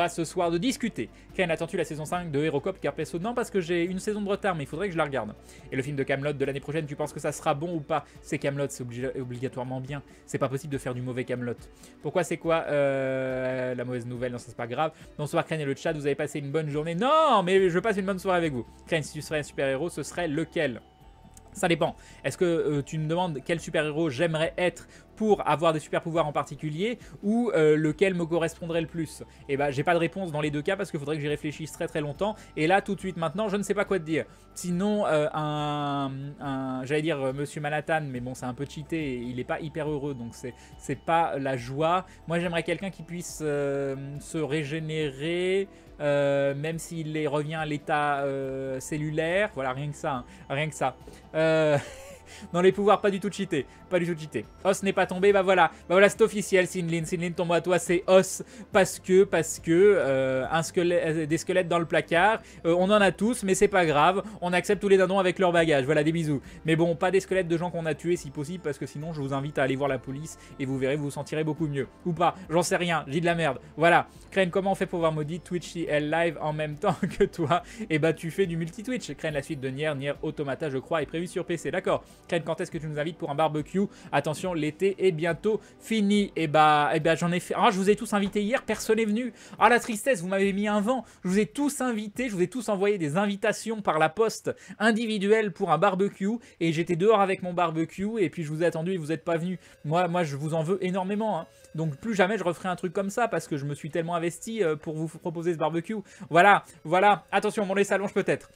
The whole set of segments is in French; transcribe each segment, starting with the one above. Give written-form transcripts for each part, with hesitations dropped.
ce soir de discuter. Crane, attends-tu la saison 5 de HeroCop car perso non parce que j'ai une saison de retard mais il faudrait que je la regarde. Et le film de Camelot de l'année prochaine, tu penses que ça sera bon ou pas? C'est Camelot, c'est obligatoirement bien. C'est pas possible de faire du mauvais Camelot. Pourquoi c'est quoi la mauvaise nouvelle? Non, ça c'est pas grave. Bonsoir Crane et le chat, vous avez passé une bonne journée. Non, mais je passe une bonne soirée avec vous. Crane, si tu serais un super-héros, ce serait lequel? Ça dépend. Est-ce que tu me demandes quel super-héros j'aimerais être pour avoir des super-pouvoirs en particulier ou lequel me correspondrait le plus? Et bah j'ai pas de réponse dans les deux cas parce qu'il faudrait que j'y réfléchisse très très longtemps. Et là tout de suite maintenant je ne sais pas quoi te dire. Sinon j'allais dire Monsieur Manhattan, mais bon c'est un peu cheaté et il est pas hyper heureux donc c'est pas la joie. Moi j'aimerais quelqu'un qui puisse se régénérer. Même s'il revient à l'état cellulaire, voilà, rien que ça, hein, rien que ça. Dans les pouvoirs, pas du tout cheaté, pas du tout cheaté. Os n'est pas tombé, bah voilà, c'est officiel, Sinlin. Sinlin, tombe à toi, c'est Os, parce que des squelettes dans le placard, on en a tous, mais c'est pas grave, on accepte tous les dindons avec leur bagage, voilà, des bisous. Mais bon, pas des squelettes de gens qu'on a tués si possible, parce que sinon je vous invite à aller voir la police, et vous verrez, vous vous sentirez beaucoup mieux. Ou pas, j'en sais rien, j'ai de la merde. Voilà, Crane, comment on fait pour voir Maudit, Twitch elle live en même temps que toi? Et bah tu fais du multi-Twitch. Crane, la suite de Nier Automata, je crois, est prévue sur PC, d'accord. Crane, quand est-ce que tu nous invites pour un barbecue? Attention, l'été est bientôt fini. Et bah j'en ai fait. Ah, je vous ai tous invités hier, personne n'est venu. Ah, la tristesse, vous m'avez mis un vent. Je vous ai tous invités, je vous ai tous envoyé des invitations par la poste individuelle pour un barbecue. Et j'étais dehors avec mon barbecue. Et puis je vous ai attendu et vous n'êtes pas venus. Moi, je vous en veux énormément. Hein. Donc plus jamais je referai un truc comme ça parce que je me suis tellement investi pour vous proposer ce barbecue. Voilà. Attention, mon lait s'allonge peut-être.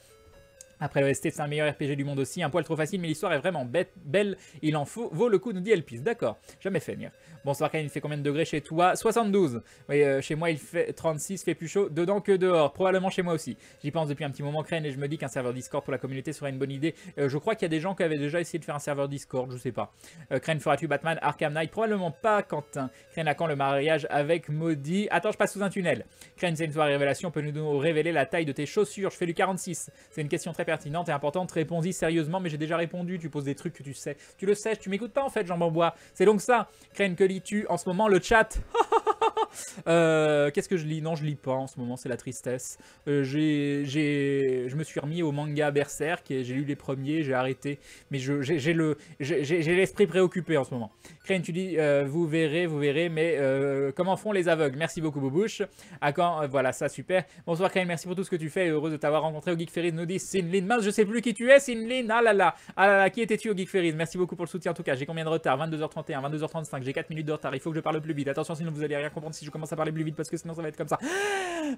Après l'OST, c'est un meilleur RPG du monde aussi. Un poil trop facile, mais l'histoire est vraiment belle. Il en vaut le coup, nous dit Elpis. D'accord, jamais fait, Nier. Bonsoir, Kane, il fait combien de degrés chez toi? 72. Oui, chez moi, il fait 36, fait plus chaud dedans que dehors. Probablement chez moi aussi. J'y pense depuis un petit moment, Crane, et je me dis qu'un serveur Discord pour la communauté serait une bonne idée. Je crois qu'il y a des gens qui avaient déjà essayé de faire un serveur Discord, je sais pas. Crane, feras-tu Batman Arkham Knight? Probablement pas, Quentin. Crane, à quand le mariage avec Maudit? Attends, je passe sous un tunnel. Crane, c'est une soirée révélation. Peux-tu nous révéler la taille de tes chaussures? Je fais du 46. C'est une question très pertinente et importante, réponds-y sérieusement, mais j'ai déjà répondu, tu poses des trucs que tu sais. Tu le sais, tu m'écoutes pas en fait, Jean Bambois. C'est donc ça. Crane, que lis-tu en ce moment? Le chat. Qu'est-ce que je lis? Non, je lis pas en ce moment, c'est la tristesse. Je me suis remis au manga Berserk et j'ai lu les premiers, j'ai arrêté. Mais j'ai l'esprit préoccupé en ce moment. Crane, tu dis, vous verrez, mais comment font les aveugles? Merci beaucoup, Boubouche. À quand? Voilà, ça, super. Bonsoir, Crane, merci pour tout ce que tu fais. Heureux de t'avoir rencontré au Geek Ferries, nous dit Sinlin. Mince, je sais plus qui tu es, Sinlin. Ah là là, qui étais-tu au Geek Ferries? Merci beaucoup pour le soutien en tout cas. J'ai combien de retard? 22h31, 22h35, j'ai 4 minutes de retard. Il faut que je parle plus vite. Attention, sinon vous allez rien comprendre si je commence à parler plus vite parce que sinon ça va être comme ça.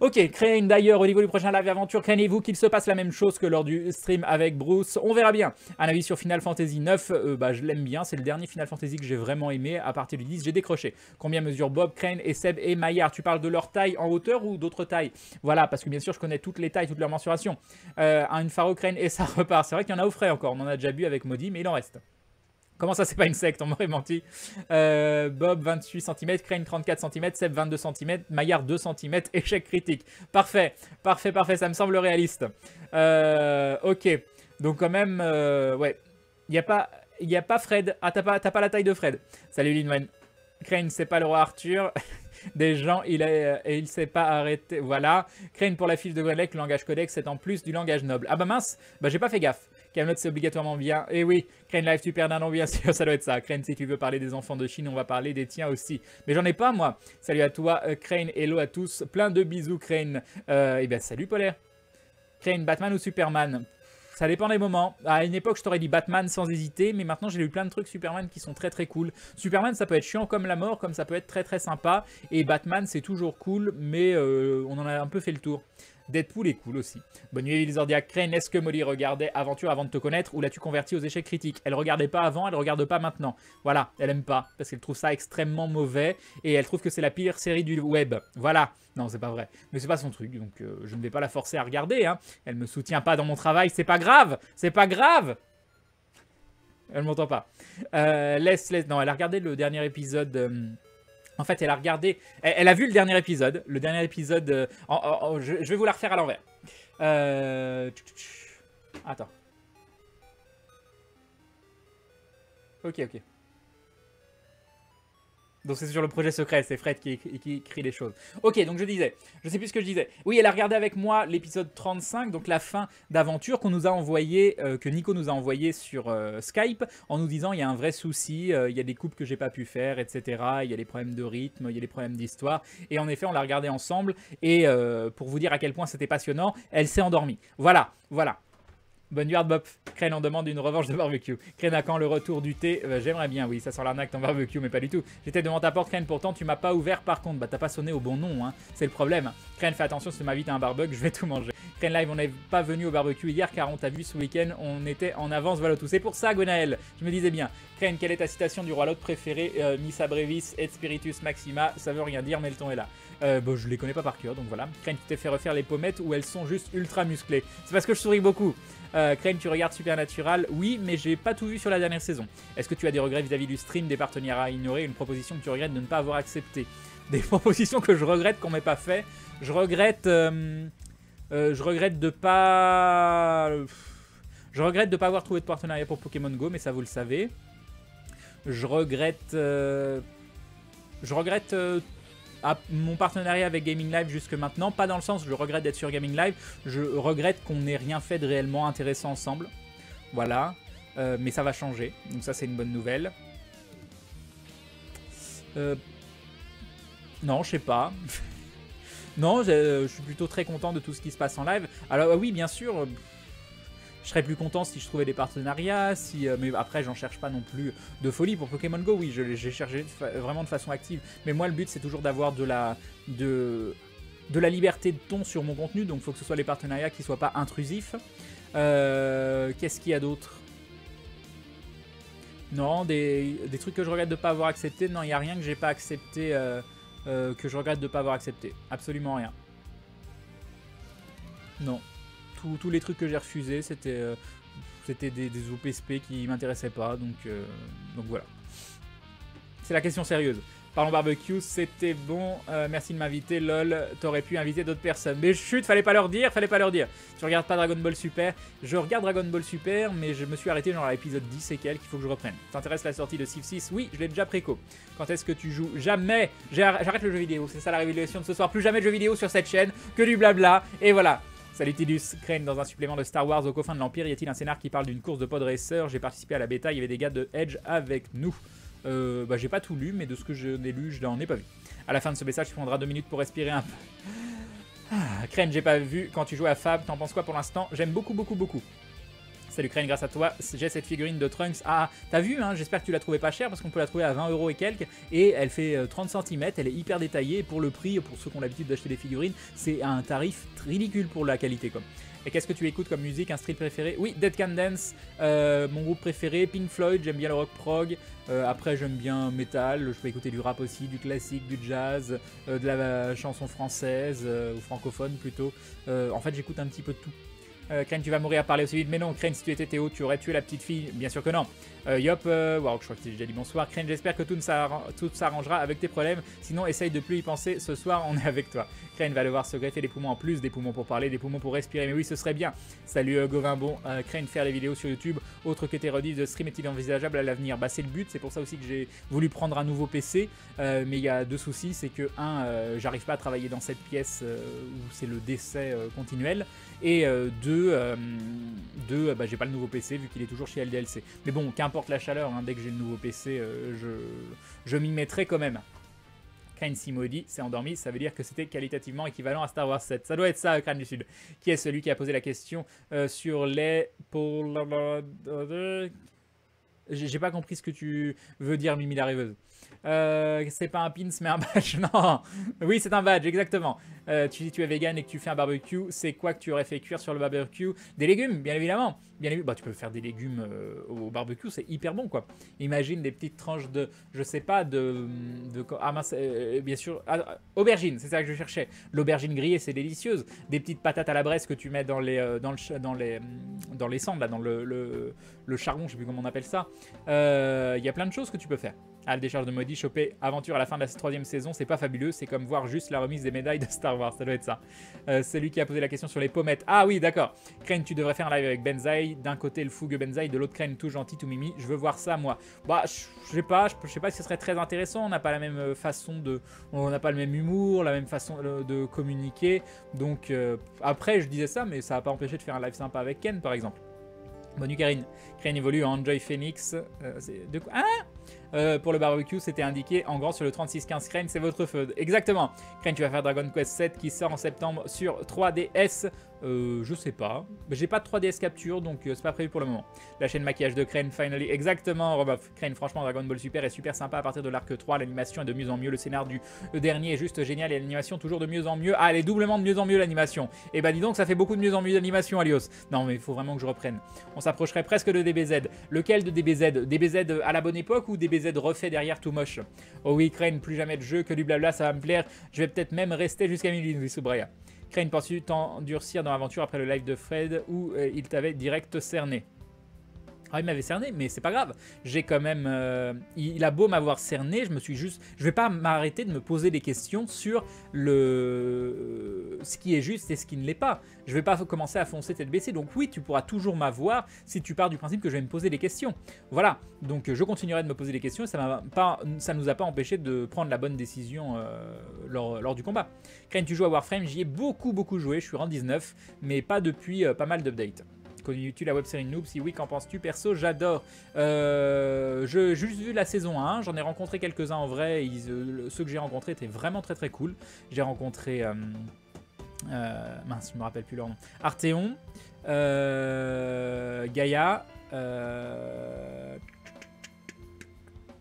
Ok, Crane d'ailleurs, au niveau du prochain live aventure, craignez-vous qu'il se passe la même chose que lors du stream avec Bruce? On verra bien. Un avis sur Final Fantasy 9, je l'aime bien. C'est le dernier Final Fantasy que j'ai vraiment aimé. À partir du 10, j'ai décroché. Combien mesure Bob, Crane et Seb et Maillard? Tu parles de leur taille en hauteur ou d'autres tailles? Voilà, parce que bien sûr, je connais toutes les tailles, toutes leurs mensurations. Une Pharo, Crane et ça repart. C'est vrai qu'il y en a au frais encore. On en a déjà bu avec Maudit, mais il en reste. Comment ça, c'est pas une secte? On m'aurait menti. Bob, 28 cm, Crane, 34 cm, Seb, 22 cm, Maillard, 2 cm, échec critique. Parfait, ça me semble réaliste. Ok, donc quand même, ouais. Il n'y a pas Fred. Ah, t'as pas la taille de Fred. Salut Linwen. Crane, c'est pas le roi Arthur. Des gens, il s'est pas arrêté. Voilà. Crane pour la fiche de Gwenlek, le langage codex, c'est en plus du langage noble. Ah bah mince, j'ai pas fait gaffe. Camelot, c'est obligatoirement bien. Et oui, Crane Live Super Nanon, bien sûr, ça doit être ça. Crane, si tu veux parler des enfants de Chine, on va parler des tiens aussi. Mais j'en ai pas, moi. Salut à toi, Crane, hello à tous. Plein de bisous, Crane. Et ben, salut, Polaire. Crane, Batman ou Superman? Ça dépend des moments. À une époque, je t'aurais dit Batman sans hésiter, mais maintenant, j'ai eu plein de trucs Superman qui sont très très cool. Superman, ça peut être chiant comme la mort, comme ça peut être très très sympa. Et Batman, c'est toujours cool, mais on en a un peu fait le tour. Deadpool est cool aussi. Bonne nuit, Lizordia. Crane, est-ce que Molly regardait Aventure avant de te connaître ou l'as-tu converti aux échecs critiques? Elle regardait pas avant, elle regarde pas maintenant. Voilà, elle aime pas parce qu'elle trouve ça extrêmement mauvais et elle trouve que c'est la pire série du web. Voilà. Non, c'est pas vrai. Mais c'est pas son truc, donc je ne vais pas la forcer à regarder. Hein. Elle me soutient pas dans mon travail, c'est pas grave. C'est pas grave. Elle m'entend pas. Laisse. Non, elle a regardé le dernier épisode. En fait, elle a regardé... Elle a vu le dernier épisode. Le dernier épisode... je vais vous la refaire à l'envers. Attends. Ok. Donc c'est sur le projet secret, c'est Fred qui écrit les choses. Ok, donc je disais, je sais plus ce que je disais. Oui, elle a regardé avec moi l'épisode 35, donc la fin d'aventure qu'on nous a envoyé, que Nico nous a envoyé sur Skype, en nous disant il y a un vrai souci, il y a des coupes que j'ai pas pu faire, etc. Il y a des problèmes de rythme, il y a des problèmes d'histoire. Et en effet, on l'a regardé ensemble. Et pour vous dire à quel point c'était passionnant, elle s'est endormie. Voilà, voilà. Bonne nuit, Bob. Crane en demande une revanche de barbecue. Crane à quand le retour du thé? J'aimerais bien, oui, ça sent l'arnaque ton barbecue, mais pas du tout. J'étais devant ta porte, Crane, pourtant tu m'as pas ouvert par contre. Bah t'as pas sonné au bon nom, hein. C'est le problème. Crane, fais attention, si tu m'invites à un barbecue, je vais tout manger. Crane Live, on n'est pas venu au barbecue hier car on t'a vu ce week-end, on était en avance, voilà tout. C'est pour ça, Gwenaël, je me disais bien. Crane, quelle est ta citation du roi Lot préférée? Missa brevis et spiritus maxima, ça veut rien dire, mais le ton est là. Bon, je les connais pas par cœur, donc voilà. Crane, tu t'es fait refaire les pommettes où elles sont juste ultra musclées. C'est parce que je souris beaucoup. Crane, tu regardes Supernatural? Oui, mais j'ai pas tout vu sur la dernière saison. Est-ce que tu as des regrets vis-à-vis du stream, des partenariats à ignorer, une proposition que tu regrettes de ne pas avoir acceptée? Des propositions que je regrette qu'on m'ait pas fait. Je regrette de pas... Je regrette de pas avoir trouvé de partenariat pour Pokémon Go, mais ça vous le savez. Je regrette mon partenariat avec Gaming Live jusque maintenant, pas dans le sens où je regrette d'être sur Gaming Live, je regrette qu'on n'ait rien fait de réellement intéressant ensemble. Voilà, mais ça va changer, donc ça c'est une bonne nouvelle. Non, je sais pas. Non, je suis plutôt très content de tout ce qui se passe en live. Alors oui, bien sûr, je serais plus content si je trouvais des partenariats, mais après j'en cherche pas non plus de folie. Pour Pokémon Go, oui, j'ai cherché vraiment de façon active. Mais moi le but c'est toujours d'avoir de la liberté de ton sur mon contenu, donc il faut que ce soit les partenariats qui soient pas intrusifs. Qu'est-ce qu'il y a d'autre? Non, des trucs que je regrette de pas avoir accepté. Non, il n'y a rien que j'ai pas accepté, que je regrette de pas avoir accepté. Absolument rien. Non. Tous les trucs que j'ai refusés, c'était des OPSP qui m'intéressaient pas, donc voilà. C'est la question sérieuse. Parlons barbecue, c'était bon, merci de m'inviter, lol, t'aurais pu inviter d'autres personnes. Mais chut, fallait pas leur dire. Tu regardes pas Dragon Ball Super? Je regarde Dragon Ball Super, mais je me suis arrêté genre à l'épisode 10 et quelques, il faut que je reprenne. T'intéresses la sortie de Civ 6? Oui, je l'ai déjà préco. Quand est-ce que tu joues? Jamais. J'arrête le jeu vidéo, c'est ça la révélation de ce soir. Plus jamais de jeux vidéo sur cette chaîne, que du blabla, et voilà. Salut Tidus, Crane, dans un supplément de Star Wars au coffin de l'Empire, y a-t-il un scénar qui parle d'une course de pod racer? J'ai participé à la bêta, il y avait des gars de Edge avec nous. Bah j'ai pas tout lu, mais de ce que je n'ai lu, je n'en ai pas vu. À la fin de ce message, tu prendras 2 minutes pour respirer un peu. Crane, j'ai pas vu quand tu jouais à Fab, t'en penses quoi pour l'instant? J'aime beaucoup. Salut Crane, grâce à toi, j'ai cette figurine de Trunks. Ah, t'as vu, hein, j'espère que tu l'as trouvée pas chère parce qu'on peut la trouver à 20 € et quelques. Et elle fait 30 cm, elle est hyper détaillée. Et pour le prix, pour ceux qui ont l'habitude d'acheter des figurines, c'est un tarif ridicule pour la qualité, quoi. Et qu'est-ce que tu écoutes comme musique, un style préféré? Oui, Dead Can Dance, mon groupe préféré, Pink Floyd, j'aime bien le rock prog. Après, j'aime bien metal, je peux écouter du rap aussi, du classique, du jazz, de la chanson française, ou francophone plutôt. En fait, j'écoute un petit peu de tout. Crane, tu vas mourir à parler aussi vite. Mais non, Crane, si tu étais Théo, tu aurais tué la petite fille. Bien sûr que non. Yop, wow, je crois que j'ai déjà dit bonsoir. Crane, j'espère que tout s'arrangera avec tes problèmes. Sinon, essaye de plus y penser. Ce soir, on est avec toi. Crane va devoir se greffer des poumons en plus, des poumons pour parler, des poumons pour respirer. Mais oui, ce serait bien. Salut Gauvin, bon, Crane, faire des vidéos sur YouTube, autre que tes rediffs de stream, est-il envisageable à l'avenir? Bah, c'est le but. C'est pour ça aussi que j'ai voulu prendre un nouveau PC. Mais il y a 2 soucis. C'est que, j'arrive pas à travailler dans cette pièce où c'est le décès continuel. Et 2, bah, j'ai pas le nouveau PC vu qu'il est toujours chez LDLC. Mais bon, qu'importe la chaleur, hein, dès que j'ai le nouveau PC, je m'y mettrai quand même. Crane Simodi s'est endormi, ça veut dire que c'était qualitativement équivalent à Star Wars 7. Ça doit être ça, Crane du Sud. Qui est celui qui a posé la question sur les... J'ai pas compris ce que tu veux dire, Mimi la rêveuse. C'est pas un pins mais un badge. Non, oui c'est un badge, exactement. Tu dis tu es vegan et que tu fais un barbecue, c'est quoi que tu aurais fait cuire sur le barbecue? Des légumes, bien évidemment. Bah, tu peux faire des légumes au barbecue, c'est hyper bon quoi. Imagine des petites tranches de, je sais pas, ah mince, bien sûr, aubergine, c'est ça que je cherchais. L'aubergine grillée, c'est délicieuse. Des petites patates à la braise que tu mets dans les cendres, là, dans le charbon, je sais plus comment on appelle ça. Il y a plein de choses que tu peux faire. Ah, le décharge de maudit, choper aventure à la fin de la 3e saison, c'est pas fabuleux, c'est comme voir juste la remise des médailles de Star Wars, ça doit être ça. C'est lui qui a posé la question sur les pommettes. Ah oui, d'accord. Crane, tu devrais faire un live avec Benzaï. D'un côté, le fougue Benzaï, de l'autre, Crane, tout gentil, tout mimi. Je veux voir ça, moi. Bah, je sais pas si ce serait très intéressant. On n'a pas la même façon de. On n'a pas le même humour, la même façon de communiquer. Donc, après, je disais ça, mais ça va pas empêché de faire un live sympa avec Ken, par exemple. Bonne nuit, Karine. Crane évolue en Enjoy Phoenix. De quoi? Pour le barbecue, c'était indiqué en grand sur le 3615. Crane, c'est votre feud. Exactement. Crane, tu vas faire Dragon Quest 7 qui sort en septembre sur 3DS. Je sais pas. J'ai pas de 3DS capture, donc c'est pas prévu pour le moment. La chaîne maquillage de Crane, finally. Exactement, Robof. Crane, franchement, Dragon Ball Super est super sympa à partir de l'arc 3. L'animation est de mieux en mieux. Le scénar du dernier est juste génial et l'animation toujours de mieux en mieux. Ah, elle est doublement de mieux en mieux, l'animation. Et bah, dis donc, ça fait beaucoup de mieux en mieux d'animation, Alios. Non, mais il faut vraiment que je reprenne. On s'approcherait presque de DBZ. Lequel de DBZ? DBZ à la bonne époque ou DBZ refait derrière tout moche? Oh oui, Crane, plus jamais de jeu, que du blabla, ça va me plaire. Je vais peut-être même rester jusqu'à minuit, nous dit Soubraya. Crane, penses-tu t'endurcir dans l'aventure après le live de Fred où il t'avait direct cerné? Ah, il m'avait cerné, mais c'est pas grave. J'ai quand même. Il a beau m'avoir cerné, je vais pas m'arrêter de me poser des questions sur ce qui est juste et ce qui ne l'est pas. Je vais pas commencer à foncer tête baissée. Donc oui, tu pourras toujours m'avoir si tu pars du principe que je vais me poser des questions. Voilà. Donc je continuerai de me poser des questions et ça nous a pas empêché de prendre la bonne décision lors du combat. Crane, tu joues à Warframe? J'y ai beaucoup joué. Je suis rang 19, mais pas depuis pas mal d'updates. Connais-tu la web-série Noob? Si oui, qu'en penses-tu? Perso, j'adore. J'ai juste vu la saison 1, j'en ai rencontré quelques-uns en vrai. Ceux que j'ai rencontrés étaient vraiment très cool. J'ai rencontré... mince, je me rappelle plus leur nom. Arthéon, Gaïa...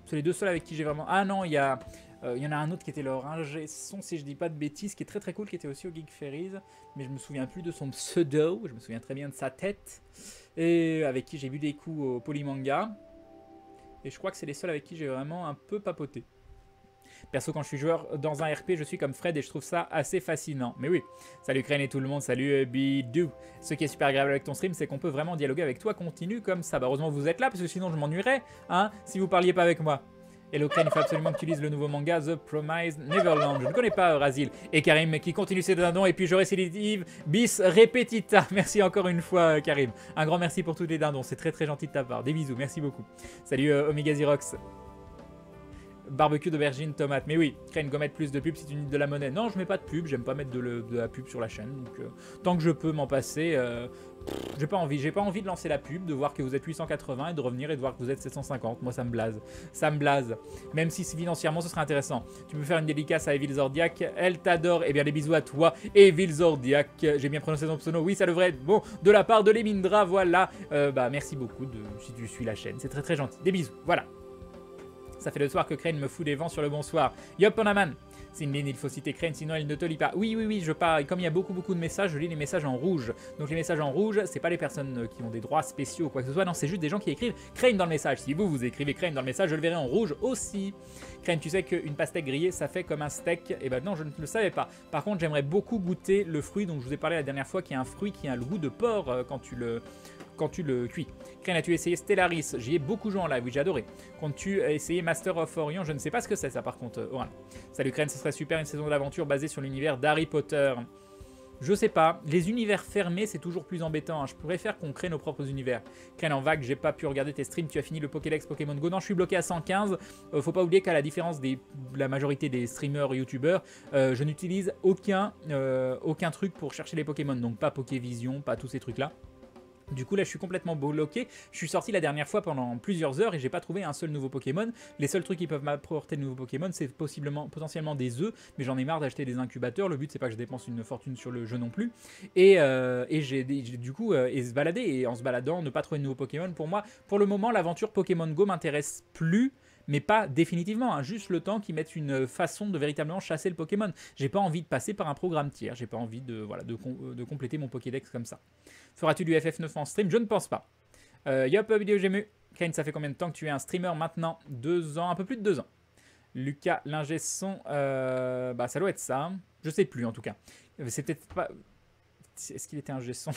c'est les deux seuls avec qui j'ai vraiment... Ah non, il y en a un autre qui était leur ingé son, si je dis pas de bêtises, qui est très cool, qui était aussi au Geek Ferries, mais je me souviens plus de son pseudo, je me souviens très bien de sa tête, et avec qui j'ai bu des coups au Polymanga, et je crois que c'est les seuls avec qui j'ai vraiment un peu papoté. Perso, quand je suis joueur dans un RP, je suis comme Fred et je trouve ça assez fascinant. Mais oui, salut Crane et tout le monde, salut Bidou. Ce qui est super agréable avec ton stream, c'est qu'on peut vraiment dialoguer avec toi, continue comme ça. Bah, heureusement vous êtes là, parce que sinon je m'ennuierais, hein, si vous parliez pas avec moi. Hello Crane, il faut absolument que tu lises le nouveau manga The Promised Neverland. Je ne connais pas Razil. Et Karim qui continue ses dindons. Et puis je récidive bis repetita. Merci encore une fois Karim. Un grand merci pour tous les dindons. C'est très gentil de ta part. Des bisous, merci beaucoup. Salut Omega Xerox. Barbecue d'aubergine, tomate. Mais oui, Crane, go mettre plus de pub si tu niques de la monnaie. Non, je mets pas de pub, j'aime pas mettre de la pub sur la chaîne. Donc, tant que je peux m'en passer, j'ai pas envie. J'ai pas envie de lancer la pub, de voir que vous êtes 880 et de revenir et de voir que vous êtes 750. Moi, ça me blase. Ça me blase. Même si financièrement, ce serait intéressant. Tu peux faire une dédicace à Evil Zordiac. Elle t'adore. Eh bien, les bisous à toi, Evil Zordiac. J'ai bien prononcé ton pseudo. Oui, ça devrait être bon. De la part de Lemindra, voilà. Bah, merci beaucoup si tu suis la chaîne. C'est très gentil. Des bisous. Voilà. Ça fait le soir que Crane me fout des vents sur le bonsoir. Yop, Onaman. Cindy, il faut citer Crane, sinon il ne te lit pas. Oui, je parle. Comme il y a beaucoup de messages, je lis les messages en rouge. Donc les messages en rouge, c'est pas les personnes qui ont des droits spéciaux ou quoi que ce soit. Non, c'est juste des gens qui écrivent Crane dans le message. Si vous écrivez Crane dans le message, je le verrai en rouge aussi. Crane, tu sais qu'une pastèque grillée, ça fait comme un steak. Et ben non, je ne le savais pas. Par contre, j'aimerais beaucoup goûter le fruit dont je vous ai parlé la dernière fois, qui est un fruit qui a le goût de porc quand tu le cuis. Crane, as-tu essayé Stellaris? J'y ai beaucoup joué en live, oui, j'ai adoré. Comptes-tu essayer Master of Orion? Je ne sais pas ce que c'est ça par contre. Oral. Salut Crane, ce serait super une saison d'aventure basée sur l'univers d'Harry Potter. Je sais pas, les univers fermés c'est toujours plus embêtant, hein. Je préfère qu'on crée nos propres univers. Crane en vague, j'ai pas pu regarder tes streams, tu as fini le Pokédex Pokémon Go. Non, je suis bloqué à 115, faut pas oublier qu'à la différence de la majorité des streamers youtubeurs, je n'utilise aucun truc pour chercher les Pokémon, donc pas Pokévision, pas tous ces trucs là. Du coup là je suis complètement bloqué, je suis sorti la dernière fois pendant plusieurs heures et j'ai pas trouvé un seul nouveau Pokémon. Les seuls trucs qui peuvent m'apporter de nouveaux Pokémon c'est potentiellement des œufs, mais j'en ai marre d'acheter des incubateurs, le but c'est pas que je dépense une fortune sur le jeu non plus. Et j'ai du coup se balader, et en se baladant ne pas trouver de nouveaux Pokémon, pour moi pour le moment l'aventure Pokémon Go m'intéresse plus. Mais pas définitivement, hein, juste le temps qu'ils mettent une façon de véritablement chasser le Pokémon. J'ai pas envie de passer par un programme tiers, j'ai pas envie de compléter mon Pokédex comme ça. Feras-tu du FF9 en stream? Je ne pense pas. Yop, vidéo Gému. Kane, ça fait combien de temps que tu es un streamer maintenant? 2 ans, un peu plus de 2 ans. Lucas, l'ingé son, bah ça doit être ça. Je sais plus en tout cas. C'est peut-être pas... Est-ce qu'il était un G-son?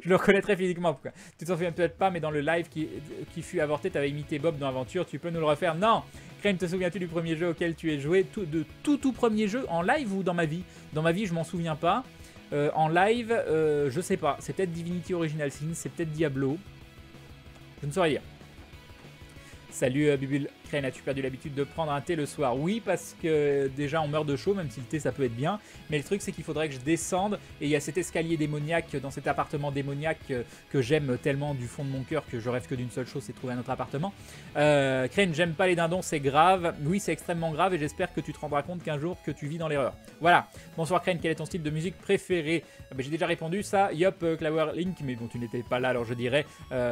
Je le reconnaîtrais physiquement. Pourquoi? Tu t'en souviens peut-être pas, mais dans le live qui fut avorté, t'avais imité Bob dans Aventure. Tu peux nous le refaire? Non. Crane, te souviens-tu du premier jeu auquel tu es joué? De tout premier jeu en live ou dans ma vie? Dans ma vie, je m'en souviens pas. En live, je sais pas. C'est peut-être Divinity Original Sin, c'est peut-être Diablo. Je ne saurais dire. Salut Bubule. Crane, as-tu perdu l'habitude de prendre un thé le soir? Oui, parce que déjà on meurt de chaud, même si le thé ça peut être bien. Mais le truc c'est qu'il faudrait que je descende. Et il y a cet escalier démoniaque dans cet appartement démoniaque que j'aime tellement du fond de mon cœur que je rêve que d'une seule chose, c'est trouver un autre appartement. Crane, j'aime pas les dindons, c'est grave. Oui, c'est extrêmement grave et j'espère que tu te rendras compte qu'un jour que tu vis dans l'erreur. Voilà. Bonsoir Crane, quel est ton style de musique préféré? J'ai déjà répondu ça. Yop, Clower Link, mais bon, tu n'étais pas là, alors je dirais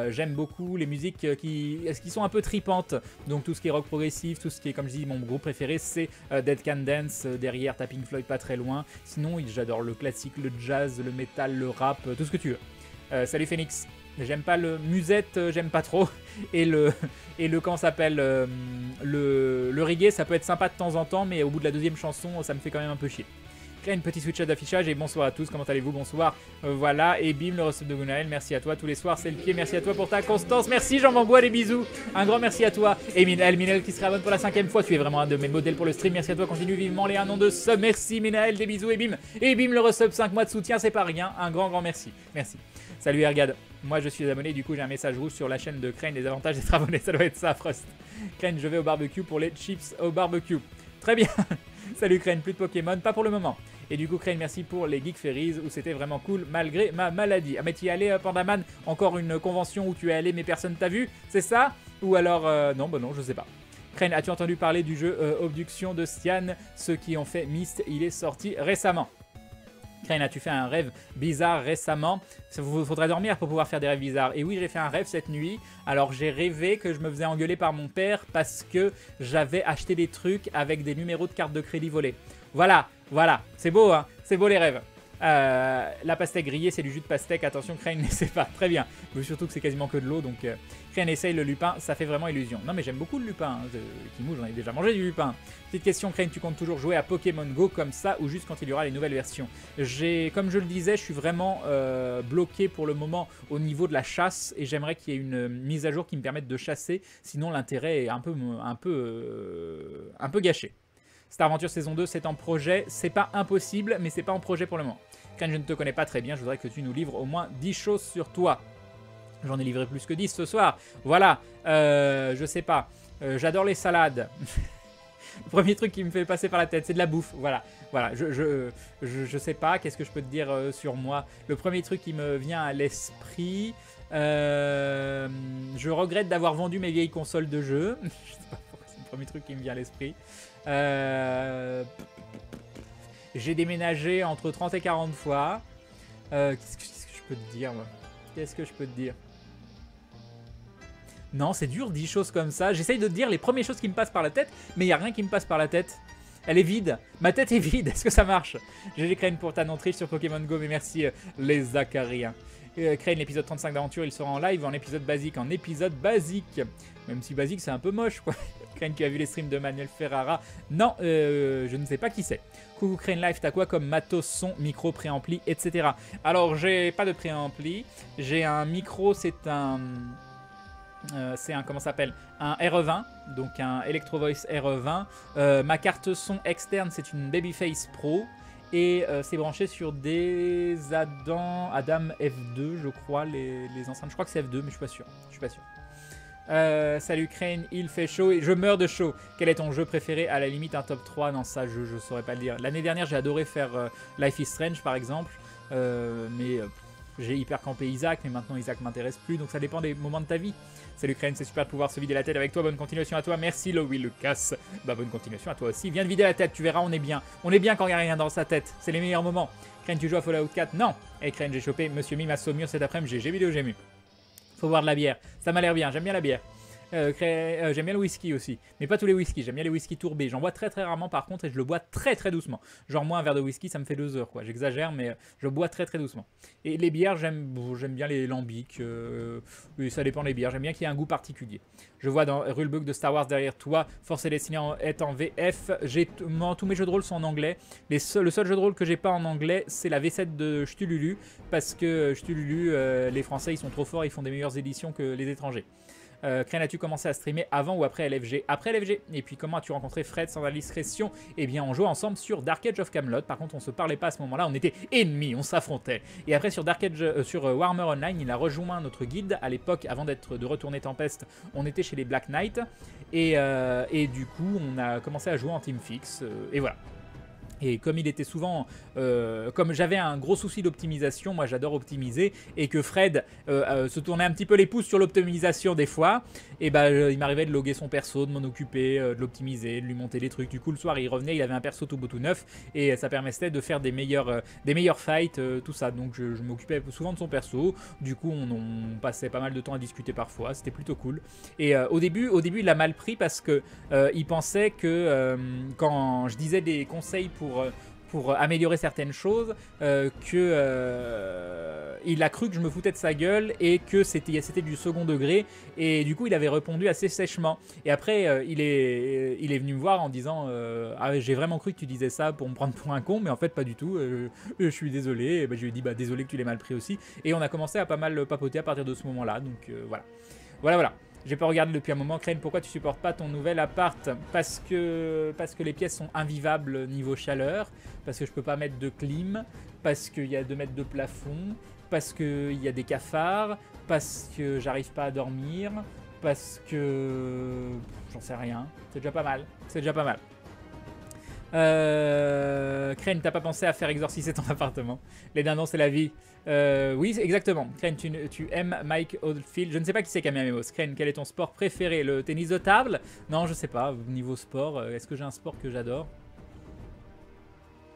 j'aime beaucoup les musiques qui sont un peu tripantes. Donc tout ce qui est rock progressif, tout ce qui est, comme je dis, mon groupe préféré, c'est Dead Can Dance, derrière t'as Pink Floyd pas très loin. Sinon, j'adore le classique, le jazz, le metal, le rap, tout ce que tu veux. Salut Phoenix. J'aime pas le musette, j'aime pas trop. Et le comment s'appelle le reggae, ça peut être sympa de temps en temps, mais au bout de la deuxième chanson, ça me fait quand même un peu chier. Crée une petite switch d'affichage et bonsoir à tous, comment allez-vous? Bonsoir. Voilà, et bim, le recette de Gunaël, merci à toi. Tous les soirs, c'est le pied, merci à toi pour ta constance. Merci Jean Bambois, des bisous. Un grand merci à toi. Et Minel qui se réabonne pour la 5e fois, tu es vraiment un de mes modèles pour le stream. Merci à toi, continue vivement les un nom de sub. Merci Minel, des bisous et bim, le resub 5 mois de soutien, c'est pas rien. Un grand merci. Merci. Salut Ergad. Moi je suis abonné, du coup j'ai un message rouge sur la chaîne de Crane, les avantages d'être abonné, ça doit être ça, Frost. Crane, je vais au barbecue pour les chips au barbecue. Très bien. Salut Crane, plus de Pokémon, pas pour le moment. Et du coup Crane, merci pour les Geek Ferries où c'était vraiment cool malgré ma maladie. Ah mais tu y es allé Pandaman, encore une convention où tu es allé mais personne t'a vu, c'est ça? Ou alors non, bah non, je sais pas. Crane, as-tu entendu parler du jeu Obduction de Stian? Ceux qui ont fait Myst, il est sorti récemment. Crane, as-tu fait un rêve bizarre récemment? Il faudrait dormir pour pouvoir faire des rêves bizarres. Et oui, j'ai fait un rêve cette nuit. Alors j'ai rêvé que je me faisais engueuler par mon père parce que j'avais acheté des trucs avec des numéros de carte de crédit volés. Voilà. C'est beau, hein? C'est beau les rêves. La pastèque grillée, c'est du jus de pastèque. Attention, Crane, ne sait pas. Très bien. Mais surtout que c'est quasiment que de l'eau. Donc, Crane essaye le lupin. Ça fait vraiment illusion. Non, mais j'aime beaucoup le lupin. Hein. Kimou, j'en ai déjà mangé du lupin. Petite question, Crane, tu comptes toujours jouer à Pokémon Go comme ça ou juste quand il y aura les nouvelles versions? Comme je le disais, je suis vraiment bloqué pour le moment au niveau de la chasse. Et j'aimerais qu'il y ait une mise à jour qui me permette de chasser. Sinon, l'intérêt est un peu gâché. Star Aventure saison 2, c'est en projet. C'est pas impossible, mais c'est pas en projet pour le moment. Crane, je ne te connais pas très bien. Je voudrais que tu nous livres au moins 10 choses sur toi. J'en ai livré plus que 10 ce soir. Voilà. Je sais pas. J'adore les salades. Le premier truc qui me fait passer par la tête, c'est de la bouffe. Voilà. Je sais pas. Qu'est-ce que je peux te dire sur moi? Le premier truc qui me vient à l'esprit... je regrette d'avoir vendu mes vieilles consoles de jeux. Je sais pas pourquoi c'est le premier truc qui me vient à l'esprit. J'ai déménagé entre 30 et 40 fois. Qu'est-ce que je peux te dire, moi? Qu'est-ce que je peux te dire? Non, c'est dur, 10 choses comme ça. J'essaye de te dire les premières choses qui me passent par la tête, mais il n'y a rien qui me passe par la tête. Elle est vide. Ma tête est vide. Est-ce que ça marche? GG Crane pour ta non-triche sur Pokémon Go, mais merci les Zachariens. Crane, l'épisode 35 d'aventure, il sera en live ou en épisode basique? En épisode basique. Même si basique, c'est un peu moche, quoi. Crane, tu as vu les streams de Manuel Ferrara? Non, je ne sais pas qui c'est. Coucou Crane Live, t'as quoi comme matos, son, micro, préampli, etc. Alors, j'ai pas de préampli. J'ai un micro, c'est un comment ça s'appelle, un RE20, donc un Electro Voice RE20. Ma carte son externe, c'est une Babyface Pro. Et c'est branché sur des Adam F2, je crois, les enceintes. Je crois que c'est F2, mais je suis pas sûr. Salut Crane, il fait chaud et je meurs de chaud. Quel est ton jeu préféré? À la limite un top 3, non ça je saurais pas le dire. L'année dernière j'ai adoré faire Life is Strange par exemple, mais j'ai hyper campé Isaac, mais maintenant Isaac m'intéresse plus, donc ça dépend des moments de ta vie. Salut Crane, c'est super de pouvoir se vider la tête avec toi, bonne continuation à toi, merci Loïc Lucas. Bah bonne continuation à toi aussi, viens de vider la tête, tu verras on est bien. On est bien quand il n'y a rien dans sa tête, c'est les meilleurs moments. Crane, tu joues à Fallout 4? Non. Et Crane, j'ai chopé Monsieur Mime à Saumur cet après-midi, j'ai vidéo, j'ai mu. Faut boire de la bière, ça m'a l'air bien, j'aime bien la bière. J'aime bien le whisky aussi, mais pas tous les whiskies. J'aime bien les whisky tourbés. J'en bois très très rarement par contre et je le bois très très doucement. Genre moi un verre de whisky ça me fait 2 heures quoi. J'exagère mais je bois très très doucement. Et les bières j'aime bien les lambics. Oui, ça dépend des bières. J'aime bien qu'il y ait un goût particulier. Je vois dans Rulebook de Star Wars derrière toi. Force et Destinée est en VF. Tous mes jeux de rôle sont en anglais. Le seul jeu de rôle que j'ai pas en anglais c'est la V7 de Cthulhu parce que Cthulhu les Français ils sont trop forts. Ils font des meilleures éditions que les étrangers. Crane, as-tu commencé à streamer avant ou après LFG? Après LFG. Et puis comment as-tu rencontré Fred sans indiscrétion? Eh bien on jouait ensemble sur Dark Age of Camelot. Par contre on se parlait pas à ce moment-là, on était ennemis, on s'affrontait. Et après sur sur Warhammer Online, il a rejoint notre guilde. À l'époque, avant de retourner Tempest, on était chez les Black Knight. Et du coup on a commencé à jouer en team fixe. Et voilà. Et comme il était souvent, comme j'avais un gros souci d'optimisation, moi j'adore optimiser, et que Fred se tournait un petit peu les pouces sur l'optimisation des fois, et ben il m'arrivait de loguer son perso, de m'en occuper, de l'optimiser, de lui monter des trucs. Du coup le soir il revenait, il avait un perso tout beau tout neuf, et ça permettait de faire des meilleurs fights, tout ça. Donc je m'occupais souvent de son perso, du coup on passait pas mal de temps à discuter parfois, c'était plutôt cool. Et au début il l'a mal pris parce que il pensait que quand je disais des conseils pour améliorer certaines choses, il a cru que je me foutais de sa gueule et que c'était du second degré, et du coup il avait répondu assez sèchement. Et après il est venu me voir en disant ah, j'ai vraiment cru que tu disais ça pour me prendre pour un con, mais en fait pas du tout, je suis désolé. Et ben, je lui ai dit bah désolé que tu l'aies mal pris aussi, et on a commencé à pas mal papoter à partir de ce moment là. Donc voilà. J'ai pas regardé depuis un moment. Crane, pourquoi tu supportes pas ton nouvel appart? Parce que les pièces sont invivables niveau chaleur, parce que je peux pas mettre de clim, parce qu'il y a 2 mètres de plafond, parce qu'il y a des cafards, parce que j'arrive pas à dormir, parce que j'en sais rien. C'est déjà pas mal. C'est déjà pas mal. Crane, t'as pas pensé à faire exorciser ton appartement? Les dindons, c'est la vie. Oui, exactement. Crane, tu aimes Mike Oldfield. Je ne sais pas qui c'est Camille Memos. Crane, quel est ton sport préféré? Le tennis de table? Non, je sais pas. Niveau sport, est-ce que j'ai un sport que j'adore?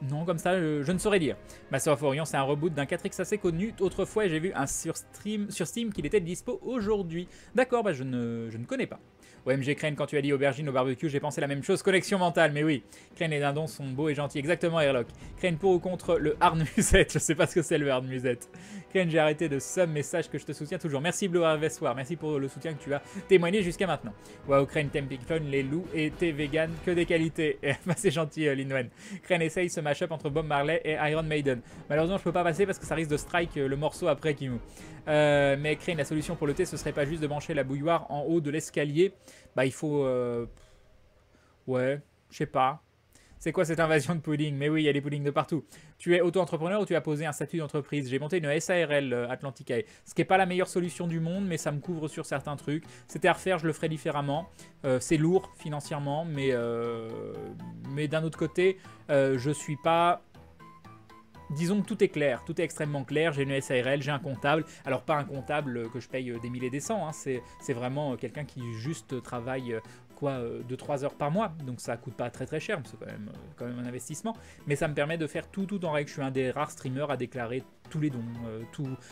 Non, comme ça, je ne saurais dire. Master of Orion, c'est un reboot d'un 4X assez connu. Autrefois, j'ai vu sur Steam qu'il était dispo aujourd'hui. D'accord, bah je ne connais pas. OMG Crane, quand tu as dit aubergine au barbecue, j'ai pensé la même chose. Connexion mentale, mais oui. Crane, les dindons sont beaux et gentils. Exactement, Airlock. Crane, pour ou contre le hard musette? Je sais pas ce que c'est le hard musette. Crane, j'ai arrêté de sub, mais sache que je te soutiens toujours. Merci Blue Harvest War. Merci pour le soutien que tu as témoigné jusqu'à maintenant. Wow, Crane, t'aimes Fun, les loups et t'es vegan, que des qualités. Bah, c'est gentil, Linwen. Crane essaye ce mashup entre Bob Marley et Iron Maiden. Malheureusement, je peux pas passer parce que ça risque de strike le morceau après Kimu. Mais Crane, la solution pour le thé, ce serait pas juste de brancher la bouilloire en haut de l'escalier? Bah, il faut... Ouais, je sais pas. C'est quoi cette invasion de pudding? Mais oui, il y a des puddings de partout. Tu es auto-entrepreneur ou tu as posé un statut d'entreprise? J'ai monté une SARL Atlanticae. Ce qui n'est pas la meilleure solution du monde, mais ça me couvre sur certains trucs. C'était à refaire, je le ferai différemment. C'est lourd financièrement, mais d'un autre côté, je suis pas... Disons que tout est clair, tout est extrêmement clair. J'ai une SARL, j'ai un comptable. Alors pas un comptable que je paye des milliers et des cents, hein. C'est vraiment quelqu'un qui juste travaille 2-3 heures par mois. Donc ça coûte pas très très cher, c'est quand même un investissement. Mais ça me permet de faire tout en règle. Je suis un des rares streamers à déclarer tous les dons,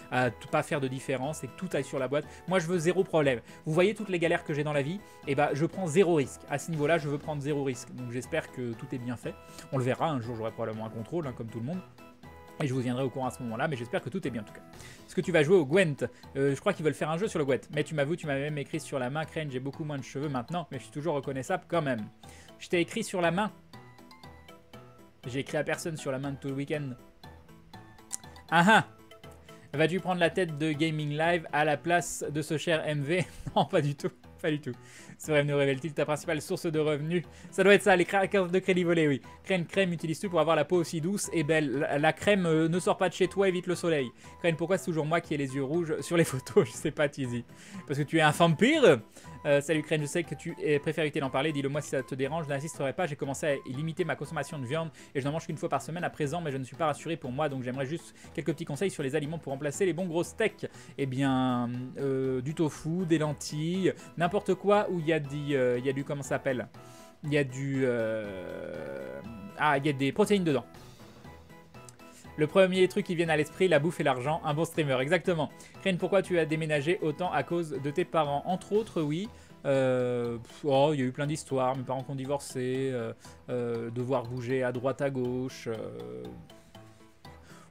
à pas faire de différence et que tout aille sur la boîte. Moi je veux zéro problème. Vous voyez toutes les galères que j'ai dans la vie, et bah je prends zéro risque. À ce niveau-là, je veux prendre zéro risque. Donc j'espère que tout est bien fait. On le verra, un jour j'aurai probablement un contrôle, hein, comme tout le monde. Et je vous tiendrai au courant à ce moment-là, mais j'espère que tout est bien en tout cas. Est-ce que tu vas jouer au Gwent? Je crois qu'ils veulent faire un jeu sur le Gwent. Mais tu m'avoues, tu m'avais même écrit sur la main. Crane, j'ai beaucoup moins de cheveux maintenant, mais je suis toujours reconnaissable quand même. Je t'ai écrit sur la main. J'ai écrit à personne sur la main de tout le week-end. Ah ah! Vas-tu prendre la tête de Gaming Live à la place de ce cher MV? Non, pas du tout. Pas du tout. Ce rêve nous révèle-t-il ta principale source de revenus? Ça doit être ça, les cartes de crédit volées, oui. Crème, utilises-tu pour avoir la peau aussi douce et belle? La crème ne sort pas de chez toi, évite le soleil. Crème, pourquoi c'est toujours moi qui ai les yeux rouges sur les photos? Je sais pas, Tizi. Parce que tu es un vampire? Salut Crème, je sais que tu préfères éviter d'en parler, dis-le moi si ça te dérange, je n'insisterai pas, j'ai commencé à limiter ma consommation de viande et je n'en mange qu'une fois par semaine à présent, mais je ne suis pas rassuré pour moi, donc j'aimerais juste quelques petits conseils sur les aliments pour remplacer les bons gros steaks. Eh bien, du tofu, des lentilles, n'importe quoi où il y a du comment ça s'appelle? Il y a il y a des protéines dedans. Le premier truc qui vient à l'esprit, la bouffe et l'argent, un bon streamer, exactement. Crane, pourquoi tu as déménagé autant à cause de tes parents? Entre autres, oui. Oh, il y a eu plein d'histoires. Mes parents qui ont divorcé, devoir bouger à droite, à gauche.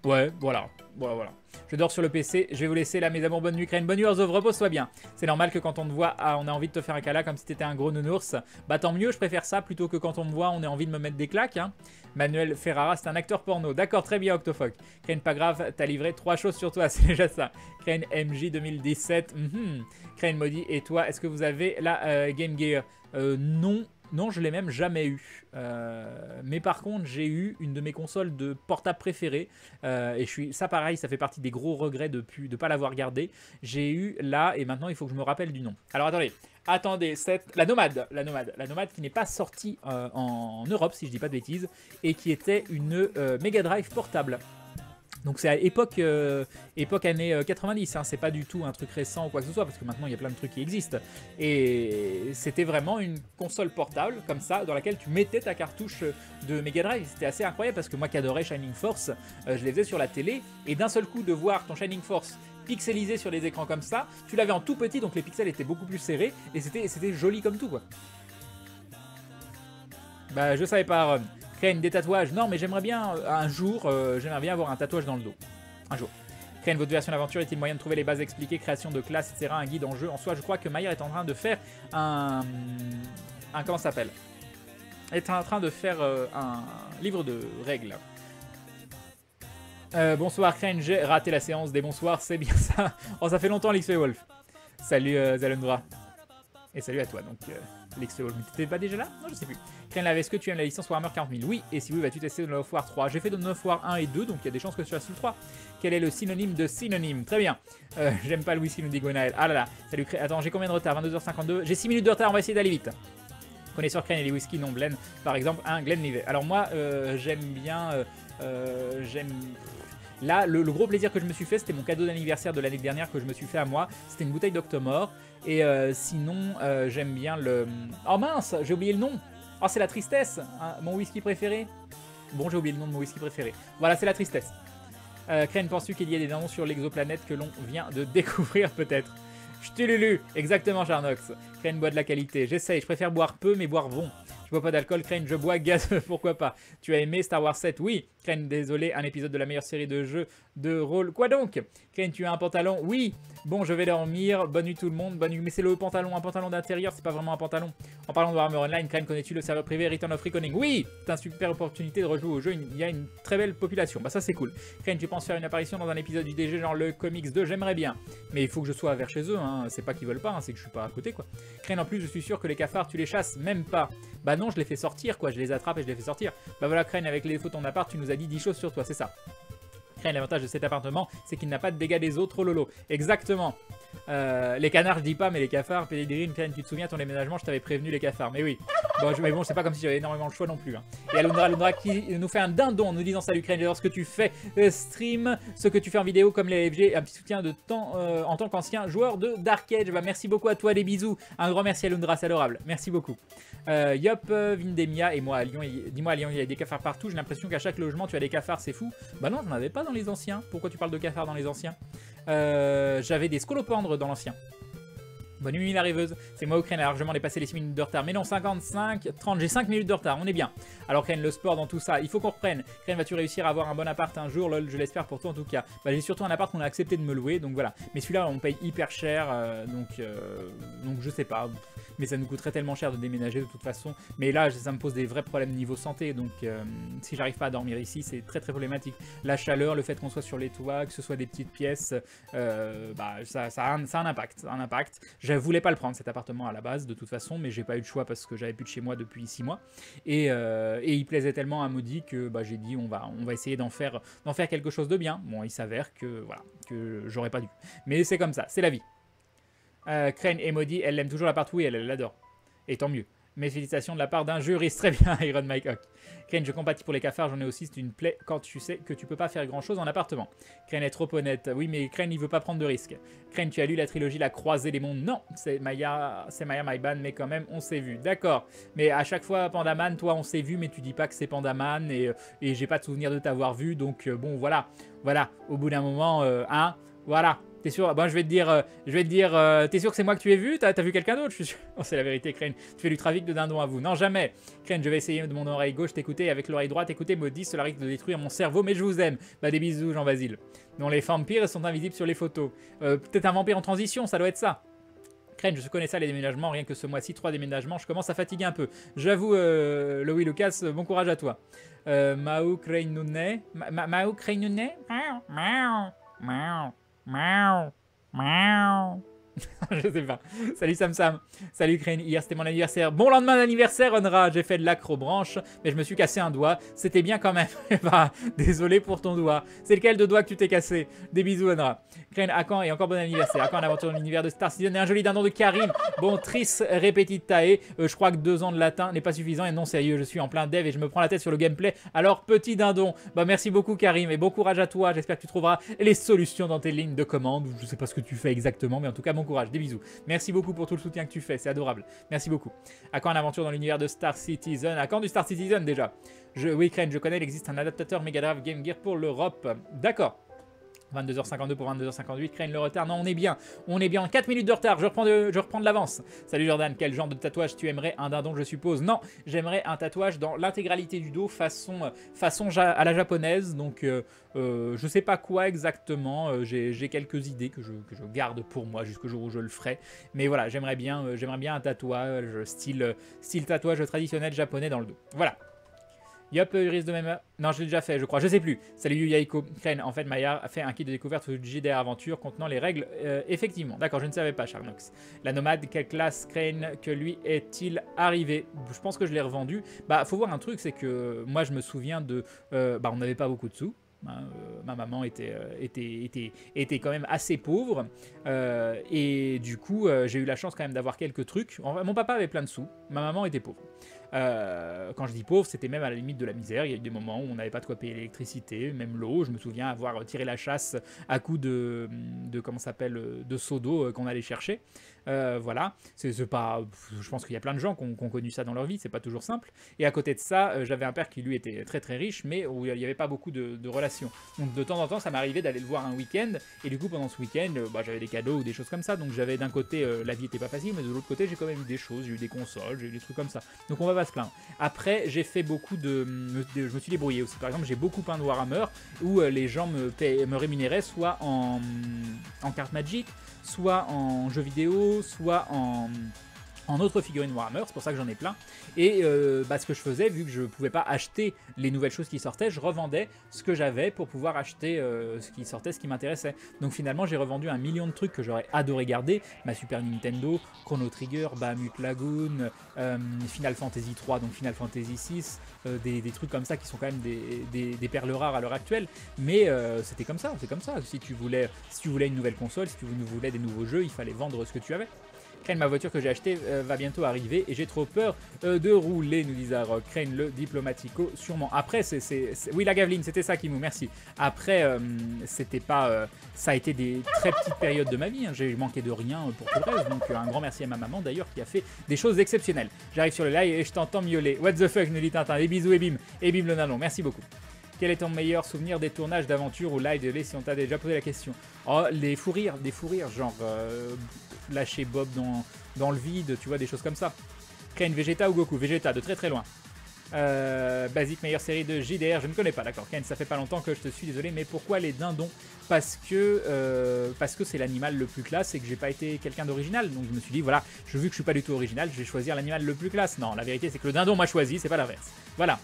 Ouais, voilà. Voilà. Je dors sur le PC. Je vais vous laisser là, mes amours. Bonne nuit, Crane. Bonne nuit, Orzhov. Repose-toi bien. C'est normal que quand on te voit, on a envie de te faire un câlin comme si t'étais un gros nounours. Bah tant mieux, je préfère ça plutôt que quand on me voit, on a envie de me mettre des claques. Hein. Manuel Ferrara, c'est un acteur porno. D'accord, très bien, Octofoc. Crane, pas grave, t'as livré 3 choses sur toi, c'est déjà ça. Crane MJ 2017. Crane Maudit, et toi, est-ce que vous avez la Game Gear? Non. Non, je l'ai même jamais eu. Mais par contre, j'ai eu une de mes consoles de portable préférées. Et ça, pareil, ça fait partie des gros regrets de ne pas l'avoir gardé. J'ai eu là, et maintenant, il faut que je me rappelle du nom. Alors, attendez, c'est la Nomade. La Nomade qui n'est pas sortie en Europe, si je dis pas de bêtises, et qui était une Mega Drive portable. Donc c'est à époque années 90, hein, c'est pas du tout un truc récent ou quoi que ce soit, parce que maintenant il y a plein de trucs qui existent. Et c'était vraiment une console portable, comme ça, dans laquelle tu mettais ta cartouche de Mega Drive. C'était assez incroyable, parce que moi qui adorais Shining Force, je les faisais sur la télé, et d'un seul coup de voir ton Shining Force pixelisé sur les écrans comme ça, tu l'avais en tout petit, donc les pixels étaient beaucoup plus serrés, et c'était joli comme tout, quoi. Bah je savais pas, Aaron. Crane, des tatouages. Non, mais j'aimerais bien, un jour, j'aimerais bien avoir un tatouage dans le dos. Un jour. Crane, votre version d'aventure est-il moyen de trouver les bases expliquées, création de classes, etc. Un guide en jeu en soi. Je crois que Maillard est en train de faire comment ça s'appelle? Est en train de faire un livre de règles. Bonsoir Crane, j'ai raté la séance des bonsoirs, c'est bien ça. Oh, ça fait longtemps l'XP Wolf. Salut Zalendra. Et salut à toi, donc l'XP Wolf. T'étais pas déjà là? Non, je sais plus. Crane, est-ce que tu aimes la licence Warhammer 40 000? Oui, et si oui, vas-tu tester Dawn of War 3? J'ai fait Dawn of War 1 et 2, donc il y a des chances que tu fasses le 3. Quel est le synonyme de synonyme? Très bien. J'aime pas le whisky, nous dit Gwenaël. Ah là là, salut Crane. Attends, j'ai combien de retard? 22h52. J'ai 6 minutes de retard, on va essayer d'aller vite. Connaisseur Crane et les whisky non blend, par exemple un Glenlivet. Alors moi, j'aime bien... Là, le gros plaisir que je me suis fait, c'était mon cadeau d'anniversaire de l'année dernière que je me suis fait à moi. C'était une bouteille d'Octomore. Et sinon, j'aime bien le... Oh mince, j'ai oublié le nom. Oh, c'est la tristesse, hein, mon whisky préféré. Bon, j'ai oublié le nom de mon whisky préféré. Voilà, c'est la tristesse. Crane, penses-tu qu'il y a des dindons sur l'exoplanète que l'on vient de découvrir peut-être? Ch'tululu, exactement Charnox. Crane boit de la qualité. J'essaye, je préfère boire peu mais boire bon. Je bois pas d'alcool, Crane, je bois gaz, pourquoi pas. Tu as aimé Star Wars 7? Oui. Crane, désolé, un épisode de la meilleure série de jeux de rôle. Quoi donc? Crane, tu as un pantalon? Oui. Bon, je vais dormir. Bonne nuit tout le monde. Bonne nuit. Mais c'est le pantalon, un pantalon d'intérieur, c'est pas vraiment un pantalon. En parlant de Warhammer Online, Crane, connais-tu le serveur privé Return of Reckoning? Oui. C'est une super opportunité de rejouer au jeu. Il y a une très belle population. Bah ça c'est cool. Crane, tu penses faire une apparition dans un épisode du DG genre le Comics 2? J'aimerais bien. Mais il faut que je sois vers chez eux, hein. C'est pas qu'ils veulent pas, hein. C'est que je suis pas à côté, quoi. Crane, en plus, je suis sûr que les cafards, tu les chasses même pas. Bah non, je les fais sortir, quoi. Je les attrape et je les fais sortir. Bah voilà, Crane, avec les défauts de ton appart, tu nous as dit 10 choses sur toi, c'est ça. Crane, l'avantage de cet appartement, c'est qu'il n'a pas de dégâts des autres, oh lolo. Exactement. Les canards, je dis pas, mais les cafards, Pédigrine, Crane, tu te souviens, ton déménagement, je t'avais prévenu les cafards. Mais oui. Bon, mais bon, c'est pas comme si j'avais énormément de choix non plus. Hein. Et Alundra qui nous fait un dindon en nous disant salut Crane, j'adore ce que tu fais, stream, ce que tu fais en vidéo comme les FG, un petit soutien de temps en tant qu'ancien joueur de Dark Age. Bah, merci beaucoup à toi, des bisous. Un grand merci Alundra, c'est adorable. Merci beaucoup. Yop, Vindemia et moi à Lyon, dis-moi à Lyon, il y a des cafards partout, j'ai l'impression qu'à chaque logement tu as des cafards, c'est fou. Bah non, j'en avais pas dans les anciens. Pourquoi tu parles de cafards dans les anciens? J'avais des scolopendres dans l'ancien. Bonne nuit la rêveuse, c'est moi au Crane a largement dépassé les 6 minutes de retard. Mais non, 55, 30, j'ai 5 minutes de retard, on est bien. Alors Crane, le sport dans tout ça, il faut qu'on reprenne. Crane, vas-tu réussir à avoir un bon appart un jour? Lol, je l'espère pour toi en tout cas. Bah j'ai surtout un appart qu'on a accepté de me louer, donc voilà. Mais celui-là on paye hyper cher, donc je sais pas. Mais ça nous coûterait tellement cher de déménager de toute façon. Mais là, ça me pose des vrais problèmes niveau santé, donc si j'arrive pas à dormir ici, c'est très très problématique. La chaleur, le fait qu'on soit sur les toits, que ce soit des petites pièces, bah ça a un impact. Je voulais pas le prendre cet appartement à la base de toute façon, mais j'ai pas eu le choix parce que j'avais plus de chez moi depuis 6 mois. Et il plaisait tellement à Maudit que bah, j'ai dit on va essayer d'en faire quelque chose de bien. Bon, il s'avère que voilà, que j'aurais pas dû. Mais c'est comme ça, c'est la vie. Crane et Maudit, elle l'aime toujours l'appart, oui, elle l'adore. Et tant mieux. Mes félicitations de la part d'un juriste, très bien, Iron Mike Hawk. Crane, je compatis pour les cafards, j'en ai aussi, c'est une plaie quand tu sais que tu peux pas faire grand chose en appartement. Crane est trop honnête, oui, mais Crane, il veut pas prendre de risques. Crane, tu as lu la trilogie La Croisée des Mondes? Non, c'est Maya Myban, mais quand même, on s'est vu. D'accord, mais à chaque fois, Pandaman, toi, on s'est vu, mais tu dis pas que c'est Pandaman, et j'ai pas de souvenir de t'avoir vu, donc bon, voilà, au bout d'un moment, hein, voilà. T'es sûr? Bon, je vais te dire, t'es sûr que c'est moi que tu as vu? T'as vu quelqu'un d'autre? Je suis sûr. Oh, c'est la vérité, Crane. Tu fais du trafic de dindon à vous. Non, jamais. Crane, je vais essayer de mon oreille gauche t'écouter et avec l'oreille droite écouter maudit, cela risque de détruire mon cerveau, mais je vous aime. Bah, des bisous, Jean-Basile. Non, les vampires sont invisibles sur les photos. Peut-être un vampire en transition, ça doit être ça. Crane, je connais ça, les déménagements. Rien que ce mois-ci, 3 déménagements. Je commence à fatiguer un peu. J'avoue, Louis Lucas, bon courage à toi. Mao Crane Mao Crane je sais pas. Salut Sam Sam. Salut Crane. Hier c'était mon anniversaire. Bon lendemain d'anniversaire, Onra. J'ai fait de l'acrobranche, mais je me suis cassé un doigt. C'était bien quand même. Bah, désolé pour ton doigt. C'est lequel de doigt que tu t'es cassé? Des bisous, Onra. Crane, à quand et encore bon anniversaire. À quand une aventure dans l'univers de Star Citizen et un joli dindon de Karim. Bon, tris repetitae. Je crois que 2 ans de latin n'est pas suffisant. Et non, sérieux, je suis en plein dev et je me prends la tête sur le gameplay. Alors, petit dindon. Bah, merci beaucoup, Karim. Et bon courage à toi. J'espère que tu trouveras les solutions dans tes lignes de commande. Je sais pas ce que tu fais exactement, mais en tout cas, bon courage. Des bisous. Merci beaucoup pour tout le soutien que tu fais. C'est adorable. Merci beaucoup. À quand une aventure dans l'univers de Star Citizen? À quand du Star Citizen déjà? Oui, Crane, je connais. Il existe un adaptateur Mega Drive Game Gear pour l'Europe. D'accord. 22h52 pour 22h58, Crane le retard. Non, on est bien. On est bien. 4 minutes de retard. Je reprends de l'avance. Salut Jordan, quel genre de tatouage tu aimerais? Un dindon, je suppose. Non, j'aimerais un tatouage dans l'intégralité du dos, façon à la japonaise. Donc, je sais pas quoi exactement. J'ai quelques idées que je garde pour moi jusqu'au jour où je le ferai. Mais voilà, j'aimerais bien un tatouage style tatouage traditionnel japonais dans le dos. Voilà. Yop, il risque de même... Non, je l'ai déjà fait, je crois. Je sais plus. Salut Yaiko. Crane, en fait, Maya a fait un kit de découverte de JDR Aventure contenant les règles. Effectivement. D'accord, je ne savais pas, Charnox. La nomade, quelle classe Crane que lui est-il arrivé? Je pense que je l'ai revendu. Bah, faut voir un truc, c'est que moi, je me souviens de... on n'avait pas beaucoup de sous. Ma maman était quand même assez pauvre et du coup j'ai eu la chance quand même d'avoir quelques trucs. Mon papa avait plein de sous, ma maman était pauvre. Quand je dis pauvre, c'était même à la limite de la misère. Il y a eu des moments où on n'avait pas de quoi payer l'électricité, même l'eau. Je me souviens avoir tiré la chasse à coups de comment s'appelle, de seau d'eau qu'on allait chercher. Voilà, c'est pas. Je pense qu'il y a plein de gens qui ont connu ça dans leur vie. C'est pas toujours simple. Et à côté de ça, j'avais un père qui lui était très très riche, mais où il n'y avait pas beaucoup de relations. Donc de temps en temps, ça m'arrivait d'aller le voir un week-end. Et du coup, pendant ce week-end, j'avais des cadeaux ou des choses comme ça. Donc j'avais d'un côté, la vie était pas facile, mais de l'autre côté, j'ai quand même eu des choses. J'ai eu des consoles, j'ai eu des trucs comme ça. Donc on va pas se plaindre. Après, j'ai fait beaucoup je me suis débrouillé aussi. Par exemple, j'ai beaucoup peint de Warhammer où les gens me rémunéraient soit en carte Magic, soit en jeux vidéo, soit en autres figurines Warhammer, c'est pour ça que j'en ai plein. Et ce que je faisais, vu que je ne pouvais pas acheter les nouvelles choses qui sortaient, je revendais ce que j'avais pour pouvoir acheter ce qui sortait, ce qui m'intéressait. Donc finalement, j'ai revendu 1 million de trucs que j'aurais adoré garder. Ma Super Nintendo, Chrono Trigger, Bahamut Lagoon, Final Fantasy 3, donc Final Fantasy 6, des trucs comme ça qui sont quand même des perles rares à l'heure actuelle. Mais c'était comme ça, c'est comme ça. Si tu voulais une nouvelle console, si tu voulais des nouveaux jeux, il fallait vendre ce que tu avais. Crane, ma voiture que j'ai achetée va bientôt arriver et j'ai trop peur de rouler, nous dit Zarok. Crane, le diplomatico, sûrement. Après, oui, la Gaveline, c'était ça qui nous, merci. Après, c'était pas... ça a été des très petites périodes de ma vie, hein. J'ai manqué de rien pour tout le reste, donc un grand merci à ma maman d'ailleurs qui a fait des choses exceptionnelles. J'arrive sur le live et je t'entends miauler. What the fuck, nous dit Tintin. Les bisous et bim le nanon, merci beaucoup. Quel est ton meilleur souvenir des tournages d'aventure ou live de si on t'a déjà posé la question? Oh, des fous rires, genre lâcher Bob dans le vide, tu vois, des choses comme ça. Crane, Vegeta ou Goku? Vegeta, de très très loin. Basique, meilleure série de JDR, je ne connais pas, d'accord. Ken, ça fait pas longtemps que je te suis, désolé, mais pourquoi les dindons? Parce que c'est l'animal le plus classe et que j'ai pas été quelqu'un d'original. Donc je me suis dit, voilà, vu que je suis pas du tout original, je vais choisir l'animal le plus classe. Non, la vérité c'est que le dindon m'a choisi, c'est pas l'inverse. Voilà.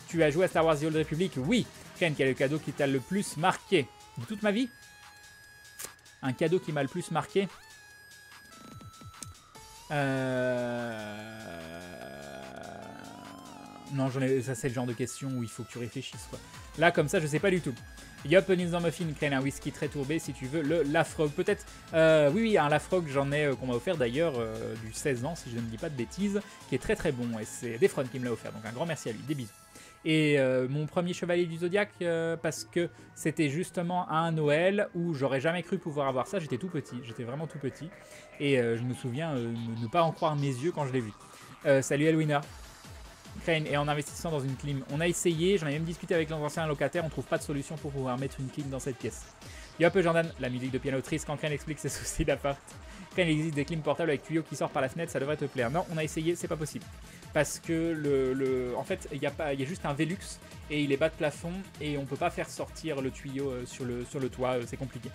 Tu as joué à Star Wars The Old Republic? Oui. Ken, quel est le cadeau qui t'a le plus marqué de toute ma vie? Un cadeau qui m'a le plus marqué? Non, ça c'est le genre de question où il faut que tu réfléchisses, quoi. Là, comme ça, je sais pas du tout. Yop, News en Muffin, Crane, un whisky très tourbé, si tu veux, le Lafrogue. Peut-être, oui, un Lafrogue, j'en ai, qu'on m'a offert d'ailleurs, du 16 ans, si je ne dis pas de bêtises, qui est très très bon, et c'est Defron qui me l'a offert, donc un grand merci à lui, des bisous. Et mon premier chevalier du Zodiac, parce que c'était justement à un Noël où j'aurais jamais cru pouvoir avoir ça, j'étais tout petit, j'étais vraiment tout petit, et je me souviens ne pas en croire mes yeux quand je l'ai vu. Salut Elwina. Crane, et en investissant dans une clim. On a essayé, j'en ai même discuté avec l'ancien locataire, on trouve pas de solution pour pouvoir mettre une clim dans cette pièce. Yop Jordan, la musique de piano triste quand Crane explique ses soucis d'appart. Crane, il existe des clims portables avec tuyaux qui sortent par la fenêtre, ça devrait te plaire. Non, on a essayé, c'est pas possible. Parce que en fait, il y a juste un Velux et il est bas de plafond et on peut pas faire sortir le tuyau sur le toit, c'est compliqué.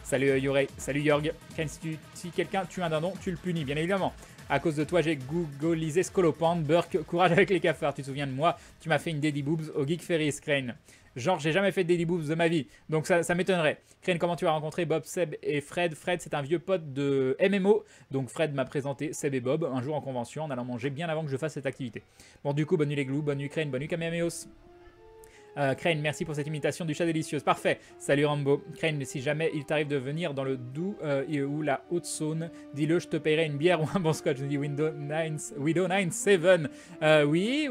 Salut Yorei, salut Yorg. Crane, si quelqu'un tue un dindon, tu le punis, bien évidemment. À cause de toi, j'ai googlisé Scolopendre. Burk, courage avec les cafards. Tu te souviens de moi? Tu m'as fait une Daddy Boobs au Geek Ferris, Crane. Genre, j'ai jamais fait de Daddy Boobs de ma vie. Donc, ça m'étonnerait. Crane, comment tu as rencontré Bob, Seb et Fred? Fred, c'est un vieux pote de MMO. Donc, Fred m'a présenté Seb et Bob un jour en convention en allant manger bien avant que je fasse cette activité. Bon, du coup, bonne nuit les glous, bonne nuit Crane, bonne nuit Kamehameos. Crane, merci pour cette imitation du chat délicieuse. Parfait. Salut Rambo. Crane, si jamais il t'arrive de venir dans le Doubs ou la Haute-Saône, dis-le, je te paierai une bière ou un bon scotch. Je dis Widow 97. Oui,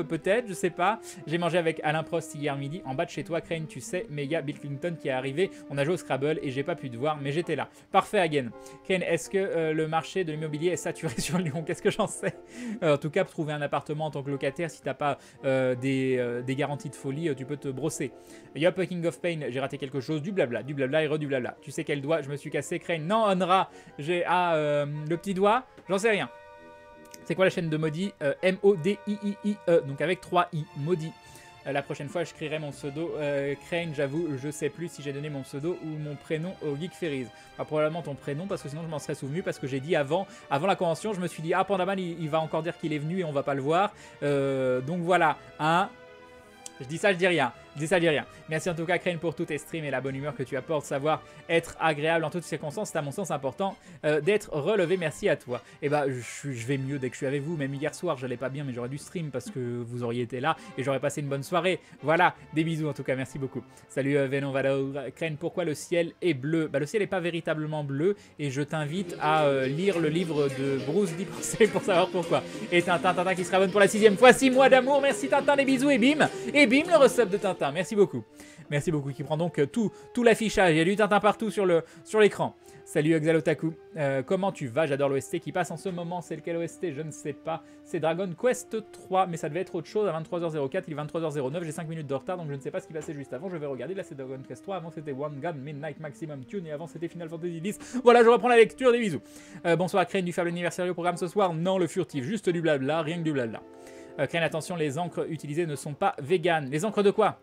peut-être, je sais pas. J'ai mangé avec Alain Prost hier midi en bas de chez toi, Crane, tu sais, méga Bill Clinton qui est arrivé. On a joué au Scrabble et j'ai pas pu te voir, mais j'étais là. Parfait, again. Crane, est-ce que le marché de l'immobilier est saturé sur Lyon? Qu'est-ce que j'en sais? En tout cas, pour trouver un appartement en tant que locataire, si t'as pas des garanties de folie, tu peux te brosser. Yop, King of Pain, j'ai raté quelque chose, du blabla et du blabla. Tu sais quel doigt je me suis cassé, Crane? Non, Onra, j'ai le petit doigt, j'en sais rien. C'est quoi la chaîne de Maudit? M-O-D-I-I-I-E, donc avec 3 I, Maudit. La prochaine fois, je crierai mon pseudo. Crane, j'avoue, je sais plus si j'ai donné mon pseudo ou mon prénom au Geek Ferries. Enfin, probablement ton prénom, parce que sinon je m'en serais souvenu, parce que j'ai dit avant la convention, je me suis dit, ah, Pandaman, il va encore dire qu'il est venu et on va pas le voir. Donc voilà, hein. Je dis ça, je dis rien. Merci en tout cas, Crane, pour tous tes streams et la bonne humeur que tu apportes. Savoir être agréable en toutes circonstances, c'est à mon sens important d'être relevé. Merci à toi. Et bah, je vais mieux dès que je suis avec vous. Même hier soir, j'allais pas bien, mais j'aurais dû stream parce que vous auriez été là et j'aurais passé une bonne soirée. Voilà, des bisous en tout cas, merci beaucoup. Salut Venom Valor. Crane, pourquoi le ciel est bleu? Bah, le ciel n'est pas véritablement bleu et je t'invite à lire le livre de Bruce Dipensé pour savoir pourquoi. Et Tintin qui se rabonne pour la 6e fois. 6 mois d'amour, merci Tintin, des bisous et bim, le resub de Tintin. Merci beaucoup. Merci beaucoup qui prend donc tout l'affichage. Il y a du Tintin partout sur l'écran. Salut Exalotaku. Comment tu vas? J'adore l'OST qui passe en ce moment. C'est lequel OST? Je ne sais pas. C'est Dragon Quest 3, mais ça devait être autre chose à 23h04. Il est 23h09. J'ai 5 minutes de retard, donc je ne sais pas ce qui passait juste avant. Je vais regarder. Là, c'est Dragon Quest 3. Avant, c'était One Gun Midnight Maximum Tune. Et avant, c'était Final Fantasy X. Voilà, je reprends la lecture. Des bisous. Bonsoir Crane, du faible anniversaire au programme ce soir. Non, le furtif. Juste du blabla. Rien que du blabla. Crane, attention, les encres utilisées ne sont pas véganes. Les encres de quoi?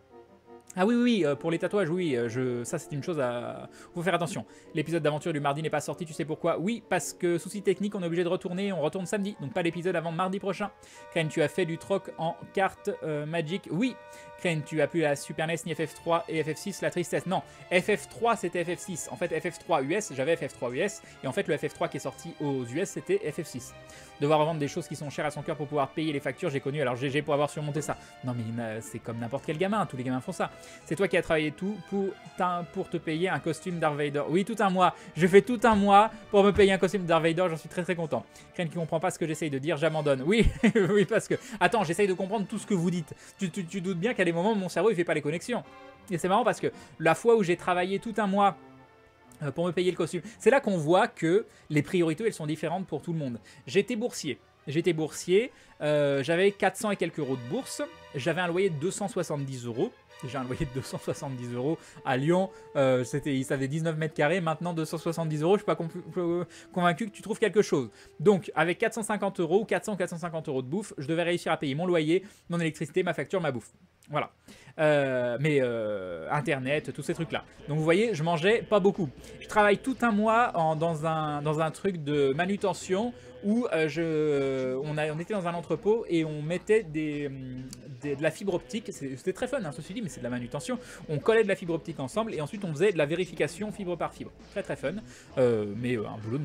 Ah oui, pour les tatouages, oui, ça c'est une chose à... Faut faire attention. L'épisode d'aventure du mardi n'est pas sorti, tu sais pourquoi? Oui, parce que souci technique, on est obligé de retourner, on retourne samedi, donc pas d'épisode avant mardi prochain. Crane, tu as fait du troc en carte Magic? Oui. Crane, tu as plus la Super NES ni FF3 et FF6, la tristesse. Non, FF3 c'était FF6. En fait, FF3 US, j'avais FF3 US, et en fait le FF3 qui est sorti aux US c'était FF6. Devoir revendre des choses qui sont chères à son cœur pour pouvoir payer les factures, j'ai connu, alors GG pour avoir surmonté ça. Non mais c'est comme n'importe quel gamin, tous les gamins font ça. C'est toi qui as travaillé tout pour te payer un costume Darth Vader. Oui, tout un mois. Je fais tout un mois pour me payer un costume Darth Vader, j'en suis très content. Crane qui comprend pas ce que j'essaye de dire, j'abandonne. Oui, oui, parce que... Attends, j'essaye de comprendre tout ce que vous dites. Tu doutes bien qu'à des moments, mon cerveau, il fait pas les connexions. Et c'est marrant parce que la fois où j'ai travaillé tout un mois pour me payer le costume, c'est là qu'on voit que les priorités, elles sont différentes pour tout le monde. J'étais boursier, j'avais 400 et quelques euros de bourse, j'avais un loyer de 270 euros. J'ai un loyer de 270 euros à Lyon, ça faisait 19 mètres carrés, maintenant 270 euros, je ne suis pas convaincu que tu trouves quelque chose. Donc avec 450 euros, 400 ou 450 euros de bouffe, je devais réussir à payer mon loyer, mon électricité, ma facture, ma bouffe. Voilà. Internet, tous ces trucs-là. Donc vous voyez, je mangeais pas beaucoup. Je travaille tout un mois dans un truc de manutention où on était dans un entrepôt et on mettait de la fibre optique. C'était très fun, hein, ceci dit, mais c'est de la manutention. On collait de la fibre optique ensemble et ensuite on faisait de la vérification fibre par fibre. Très fun, mais un boulot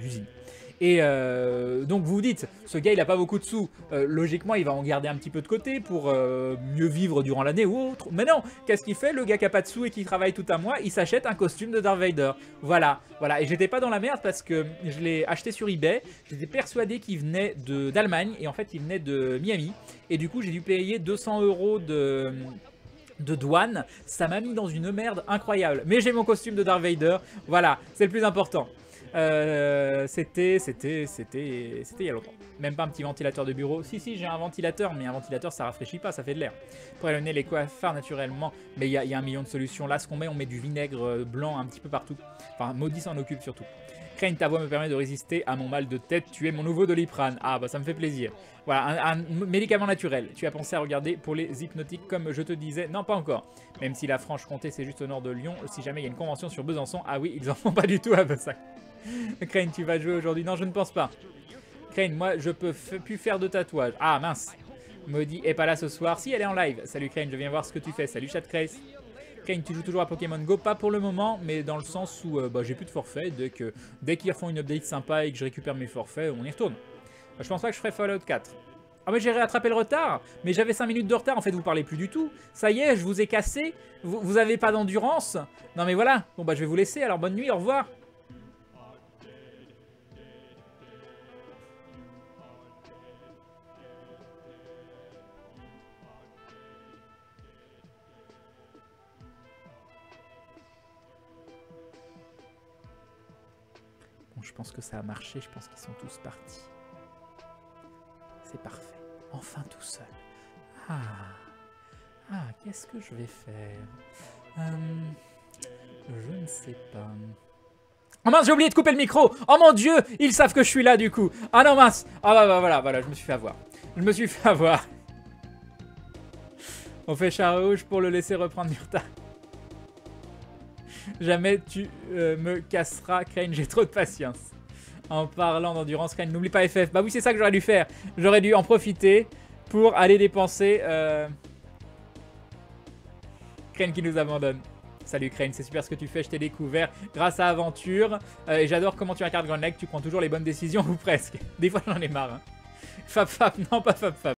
d'usine. Et donc vous vous dites, ce gars il a pas beaucoup de sous, logiquement il va en garder un petit peu de côté pour mieux vivre durant l'année ou autre. Mais non, qu'est-ce qu'il fait? Le gars qui a pas de sous et qui travaille tout un mois, il s'achète un costume de Darth Vader. Voilà. Et j'étais pas dans la merde parce que je l'ai acheté sur eBay, j'étais persuadé qu'il venait d'Allemagne et en fait il venait de Miami. Et du coup j'ai dû payer 200 euros de douane. Ça m'a mis dans une merde incroyable. Mais j'ai mon costume de Darth Vader, voilà, c'est le plus important. C'était il y a longtemps. Même pas un petit ventilateur de bureau. Si, j'ai un ventilateur, mais un ventilateur, ça rafraîchit pas, ça fait de l'air. Pour éloigner les coiffeurs naturellement. Mais il y a un million de solutions. Là, ce qu'on met, on met du vinaigre blanc un petit peu partout. Enfin, Maudit s'en occupe surtout. Crane, ta voix me permet de résister à mon mal de tête. Tu es mon nouveau Doliprane. Ah, bah ça me fait plaisir. Voilà, un médicament naturel. Tu as pensé à regarder pour les hypnotiques comme je te disais. Non, pas encore. Même si la Franche-Comté, c'est juste au nord de Lyon. Si jamais il y a une convention sur Besançon. Ah oui, ils en font pas du tout à Besançon. Crane, tu vas jouer aujourd'hui? Non, je ne pense pas. Crane, moi, je peux plus faire de tatouage. Ah, mince. Maudit est pas là ce soir. Si, elle est en live. Salut Crane, je viens voir ce que tu fais. Salut chat Crane. Crane, tu joues toujours à Pokémon Go? Pas pour le moment, mais dans le sens où j'ai plus de forfait. Dès qu'ils refont une update sympa et que je récupère mes forfaits, on y retourne. Je pense pas que je ferai Fallout 4. Ah mais j'ai rattrapé le retard. Mais j'avais 5 minutes de retard, en fait vous parlez plus du tout. Ça y est, je vous ai cassé. Vous avez pas d'endurance. Non mais voilà. Bon bah je vais vous laisser, alors bonne nuit, au revoir. Bon, je pense que ça a marché, je pense qu'ils sont tous partis. C'est parfait. Enfin tout seul. Qu'est-ce que je vais faire? Je ne sais pas. Oh mince, j'ai oublié de couper le micro. Oh mon dieu, ils savent que je suis là du coup. Ah non mince. Ah bah voilà, je me suis fait avoir. Je me suis fait avoir. On fait char rouge pour le laisser reprendre du retard. Jamais tu me casseras, Crane, j'ai trop de patience. En parlant d'endurance, Crane, n'oublie pas FF. Bah oui, c'est ça que j'aurais dû faire. J'aurais dû en profiter pour aller dépenser... Crane qui nous abandonne. Salut Crane, c'est super ce que tu fais, je t'ai découvert grâce à Aventure. Et j'adore comment tu incarnes Grand Lake, tu prends toujours les bonnes décisions, ou presque. Des fois j'en ai marre. Hein. Fap, non pas Fap.